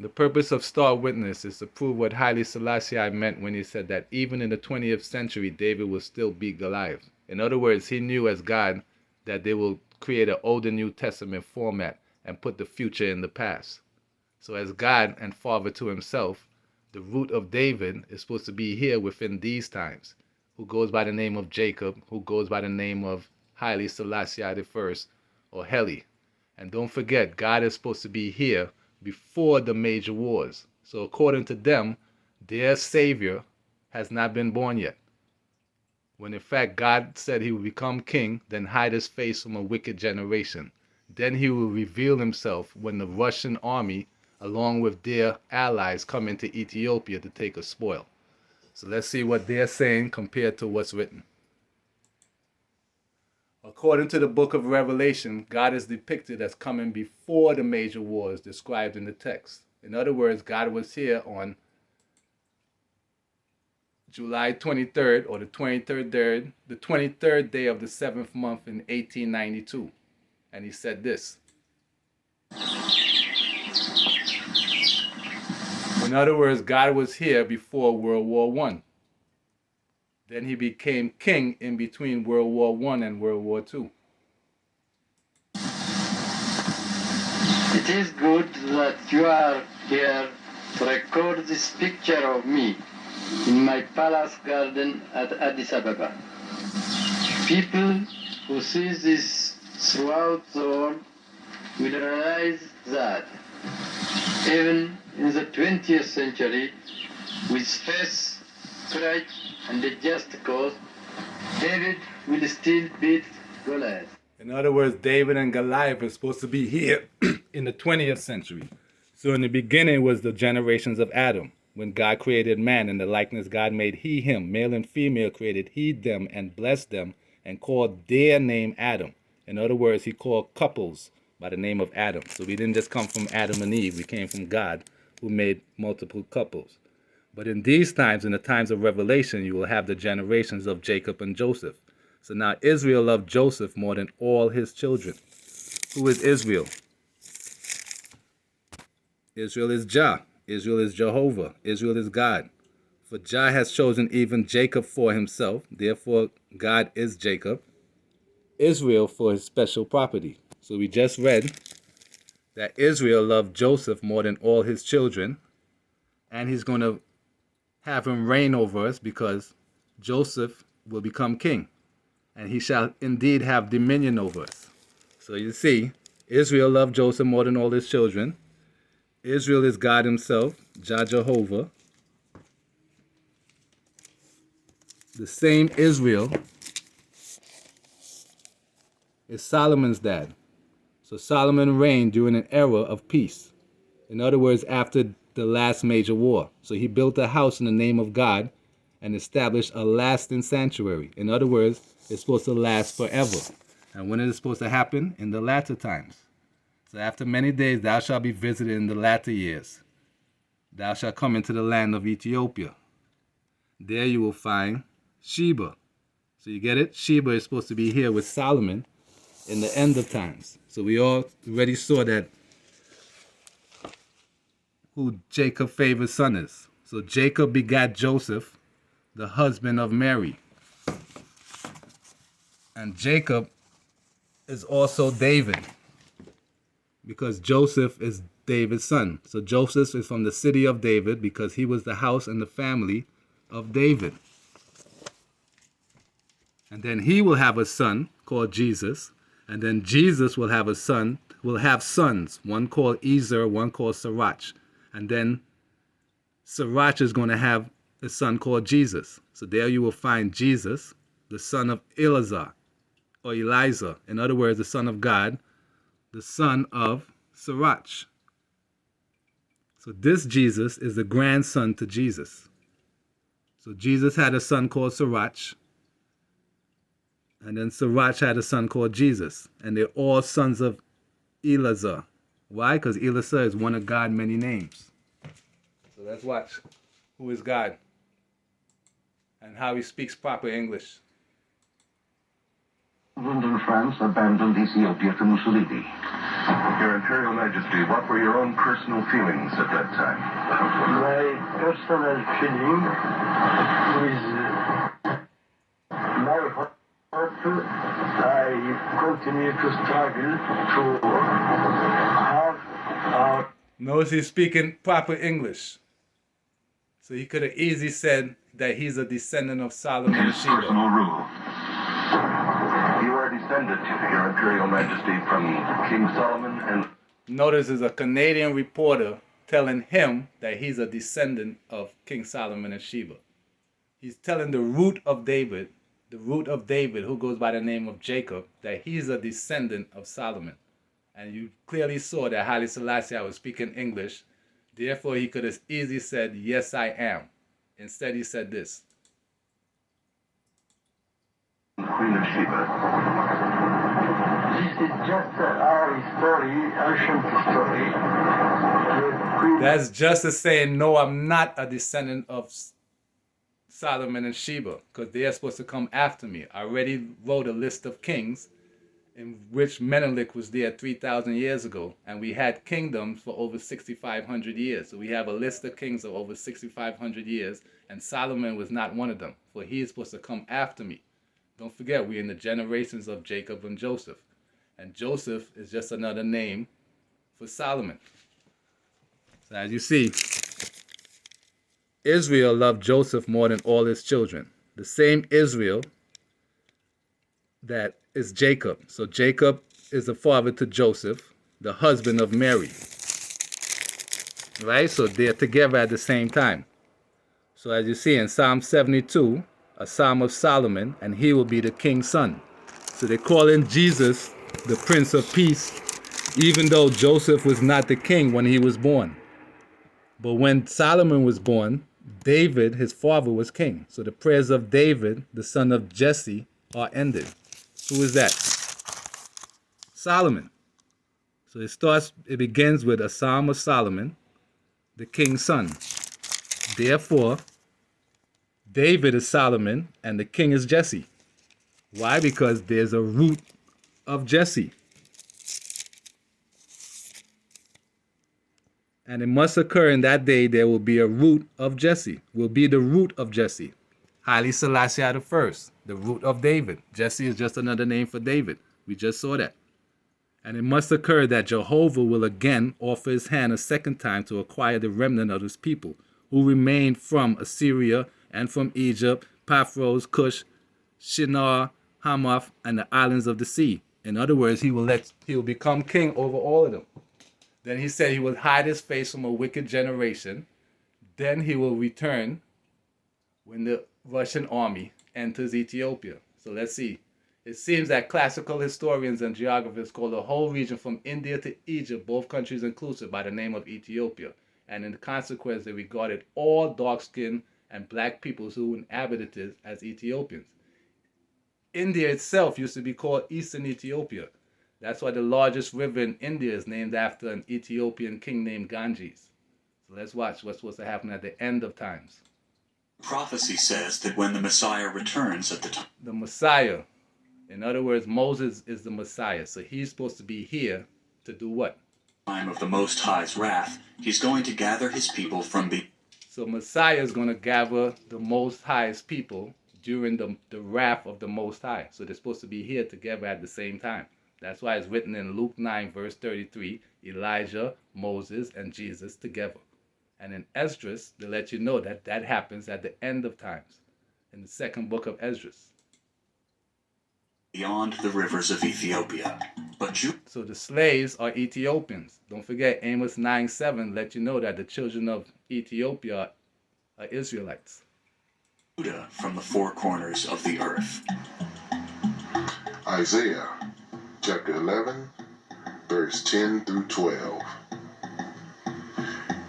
The purpose of Star Witness is to prove what Haile Selassie meant when he said that even in the 20th century, David will still beat Goliath. In other words, he knew as God that they will create an Old and New Testament format and put the future in the past. So as God and Father to himself, the root of David is supposed to be here within these times, who goes by the name of Jacob, who goes by the name of Haile Selassie I, or Heli. And don't forget, God is supposed to be here before the major wars. So according to them, their Savior has not been born yet. When in fact God said he will become king, then hide his face from a wicked generation. Then he will reveal himself when the Russian army, along with their allies, come into Ethiopia to take a spoil. So let's see what they're saying compared to what's written. According to the book of Revelation, God is depicted as coming before the major wars described in the text. In other words, God was here on July 23rd, or the 23rd day of the 7th month in 1892. And he said this. In other words, God was here before World War I. Then he became king in between World War I and World War II. It is good that you are here to record this picture of me in my palace garden at Addis Ababa. People who see this throughout the world will realize that even in the 20th century, with faith, courage, and a just cause, David will still beat Goliath. In other words, David and Goliath are supposed to be here in the 20th century. So in the beginning was the generations of Adam. When God created man in the likeness God made he him, male and female created he them and blessed them and called their name Adam. In other words, he called couples by the name of Adam. So we didn't just come from Adam and Eve, we came from God who made multiple couples. But in these times, in the times of Revelation, you will have the generations of Jacob and Joseph. So now Israel loved Joseph more than all his children. Who is Israel? Israel is Jah. Israel is Jehovah. Israel is God. For Jah has chosen even Jacob for himself. Therefore, God is Jacob. Israel for his special property. So we just read that Israel loved Joseph more than all his children. And he's going to have him reign over us because Joseph will become king. And he shall indeed have dominion over us. So you see, Israel loved Joseph more than all his children. Israel is God himself, Jah Jehovah. The same Israel is Solomon's dad. So Solomon reigned during an era of peace. In other words, after the last major war. So he built a house in the name of God and established a lasting sanctuary. In other words, it's supposed to last forever. And when is it supposed to happen? In the latter times. So after many days thou shalt be visited in the latter years. Thou shalt come into the land of Ethiopia. There you will find Sheba. So you get it? Sheba is supposed to be here with Solomon in the end of times. So we already saw that who Jacob's favorite son is. So Jacob begat Joseph, the husband of Mary. And Jacob is also David, because Joseph is David's son. So Joseph is from the city of David because he was the house and the family of David. And then he will have a son called Jesus. And then Jesus will have sons, one called Ezer, one called Sirach. And then Sirach is going to have a son called Jesus. So there you will find Jesus, the son of Eleazar, or Eliza. In other words, the son of God, the son of Sirach. So this Jesus is the grandson to Jesus. So Jesus had a son called Sirach. And then Sirach had a son called Jesus. And they're all sons of Eleazar. Why? Because Eleazar is one of God's many names. So let's watch who is God and how he speaks proper English. England and France abandoned Ethiopia to Mussolini. Your Imperial Majesty, what were your own personal feelings at that time? My personal feeling is my heart. I continue to struggle to have a Notice he's speaking proper English. So he could have easily said that he's a descendant of Solomon and Sheba. Personal rule. You are descended, Your Imperial Majesty, from King Solomon and... Notice there's a Canadian reporter telling him that he's a descendant of King Solomon and Sheba. He's telling the root of David, who goes by the name of Jacob, that he's a descendant of Solomon. And you clearly saw that Haile Selassie was speaking English. Therefore, he could have easily said, yes, I am. Instead, he said this. Queen of Sheba. This is just our story, ancient story. That's just as saying, no, I'm not a descendant of Solomon and Sheba, because they are supposed to come after me. I already wrote a list of kings in which Menelik was there 3,000 years ago, and we had kingdoms for over 6,500 years. So we have a list of kings of over 6,500 years, and Solomon was not one of them, for he is supposed to come after me. Don't forget, we're in the generations of Jacob and Joseph. And Joseph is just another name for Solomon. So as you see, Israel loved Joseph more than all his children. The same Israel that is Jacob. So Jacob is the father to Joseph, the husband of Mary. Right? So they're together at the same time. So as you see in Psalm 72, a Psalm of Solomon, and he will be the king's son. So they call him Jesus, the Prince of Peace, even though Joseph was not the king when he was born. But when Solomon was born, David, his father, was king. So the prayers of David, the son of Jesse, are ended. Who is that? Solomon. So it begins with a Psalm of Solomon, the king's son. Therefore, David is Solomon and the king is Jesse. Why? Because there's a root of Jesse. And it must occur in that day there will be a root of Jesse. Will be the root of Jesse. Haile Selassie I, the root of David. Jesse is just another name for David. We just saw that. And it must occur that Jehovah will again offer his hand a second time to acquire the remnant of his people, who remained from Assyria and from Egypt, Paphros, Cush, Shinar, Hamath, and the islands of the sea. In other words, he will become king over all of them. Then he said he will hide his face from a wicked generation. Then he will return when the Russian army enters Ethiopia. So let's see. It seems that classical historians and geographers call the whole region from India to Egypt, both countries inclusive, by the name of Ethiopia. And in consequence, they regarded all dark-skinned and black peoples who inhabited it as Ethiopians. India itself used to be called Eastern Ethiopia. That's why the largest river in India is named after an Ethiopian king named Ganges. So let's watch what's supposed to happen at the end of times. Prophecy says that when the Messiah returns at the time... The Messiah. In other words, Moses is the Messiah. So he's supposed to be here to do what? Time of the Most High's wrath, he's going to gather his people from the... So Messiah is going to gather the Most High's people during the wrath of the Most High. So they're supposed to be here together at the same time. That's why it's written in Luke 9, verse 33, Elijah, Moses, and Jesus together. And in Esdras, they let you know that that happens at the end of times, in the second book of Esdras. Beyond the rivers of Ethiopia. But you... So the slaves are Ethiopians. Don't forget, Amos 9:7 let you know that the children of Ethiopia are Israelites. Judah from the four corners of the earth. Isaiah chapter 11, verse 10 through 12.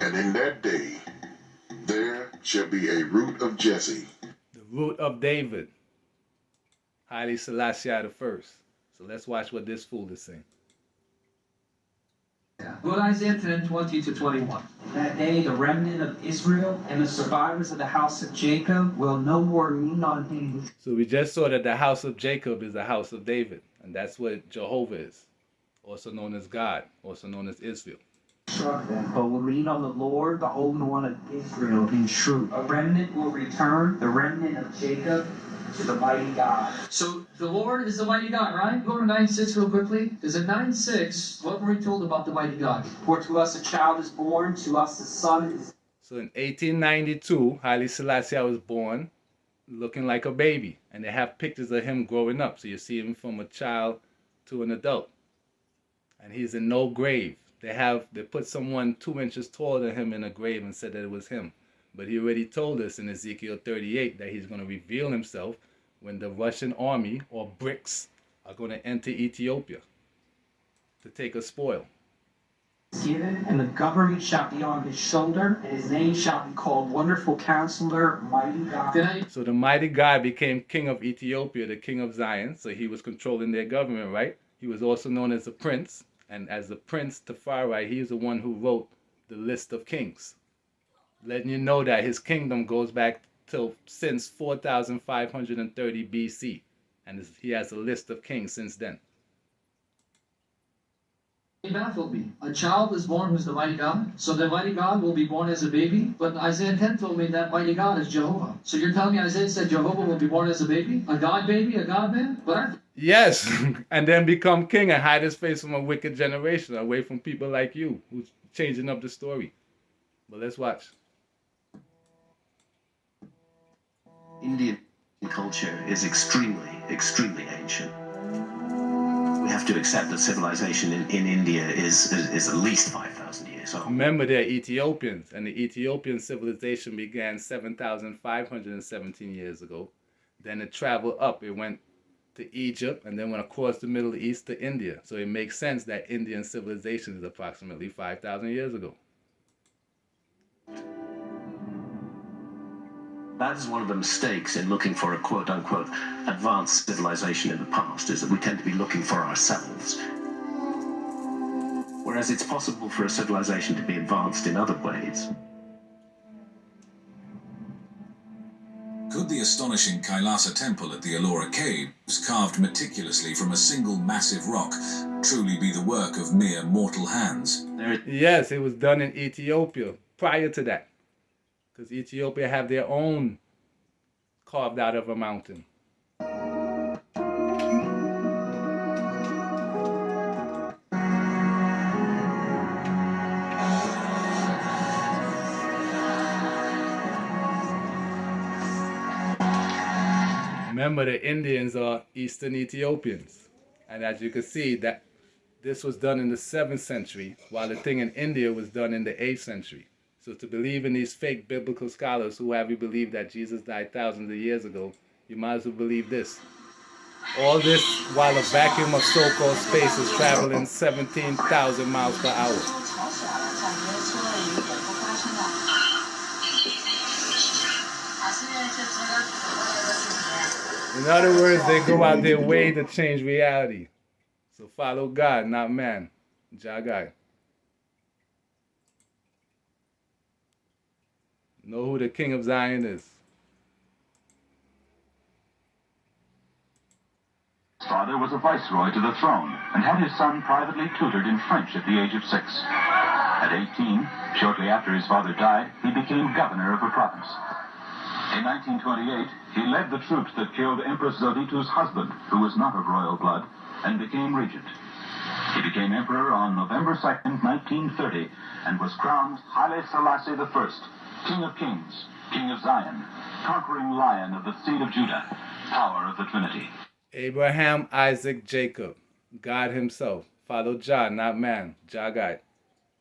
And in that day there shall be a root of Jesse. The root of David. Haile Selassie I. So let's watch what this fool is saying. Go to Isaiah 10, 20 to 21. That day, the remnant of Israel and the survivors of the house of Jacob will no more lean on him. So we just saw that the house of Jacob is the house of David. And that's what Jehovah is. also known as God, also known as Israel. Struck them, but will lean on the Lord, the Holy One of Israel, in truth. A remnant will return, the remnant of Jacob, to the mighty God. So the Lord is the mighty God, right? Go to 9:6 real quickly. Because in 9:6, what were we told about the mighty God? For to us a child is born, to us a son is. So in 1892, Haile Selassie was born looking like a baby. And they have pictures of him growing up. So you see him from a child to an adult. And he's in no grave. They put someone 2 inches taller than him in a grave and said that it was him. But he already told us in Ezekiel 38 that he's going to reveal himself when the Russian army, or BRICS, are going to enter Ethiopia to take a spoil. Given, and the government shall be on his shoulder, and his name shall be called Wonderful Counselor, Mighty God. So the mighty God became king of Ethiopia, the king of Zion. So he was controlling their government, right? He was also known as the prince. And as the prince Tafari, he's the one who wrote the list of kings, letting you know that his kingdom goes back till since 4530 BC. And he has a list of kings since then. It baffled me. A child is born who's the mighty God. So the mighty God will be born as a baby. But Isaiah 10 told me that mighty God is Jehovah. So you're telling me Isaiah said Jehovah will be born as a baby? A God baby? A God man? But yes, and then become king and hide his face from a wicked generation, away from people like you, who's changing up the story. But let's watch. Indian culture is extremely, extremely ancient. We have to accept that civilization in India is at least 5,000 years old. Remember, they're Ethiopians, and the Ethiopian civilization began 7,517 years ago. Then it traveled up. It went to Egypt and then went across the Middle East to India. So it makes sense that Indian civilization is approximately 5,000 years ago. That is one of the mistakes in looking for a quote-unquote advanced civilization in the past, is that we tend to be looking for ourselves. Whereas it's possible for a civilization to be advanced in other ways. Could the astonishing Kailasa temple at the Ellora caves, carved meticulously from a single massive rock, truly be the work of mere mortal hands? Yes, it was done in Ethiopia prior to that. Because Ethiopia have their own carved out of a mountain. Remember, the Indians are Eastern Ethiopians. And as you can see, that this was done in the 7th century, while the thing in India was done in the 8th century. So to believe in these fake biblical scholars who have you believe that Jesus died thousands of years ago, you might as well believe this. All this while a vacuum of so-called space is traveling 17,000 miles per hour. In other words, they go out their way to change reality. So follow God, not man. Jagai. Know who the king of Zion is. His father was a viceroy to the throne and had his son privately tutored in French at the age of 6. At 18, shortly after his father died, he became governor of a province. In 1928, he led the troops that killed Empress Zalditu's husband, who was not of royal blood, and became regent. He became emperor on November 2nd, 1930, and was crowned Haile Selassie I, King of Kings, King of Zion, conquering lion of the seed of Judah, power of the Trinity. Abraham, Isaac, Jacob, God himself. Follow Jah, not man. Jagai.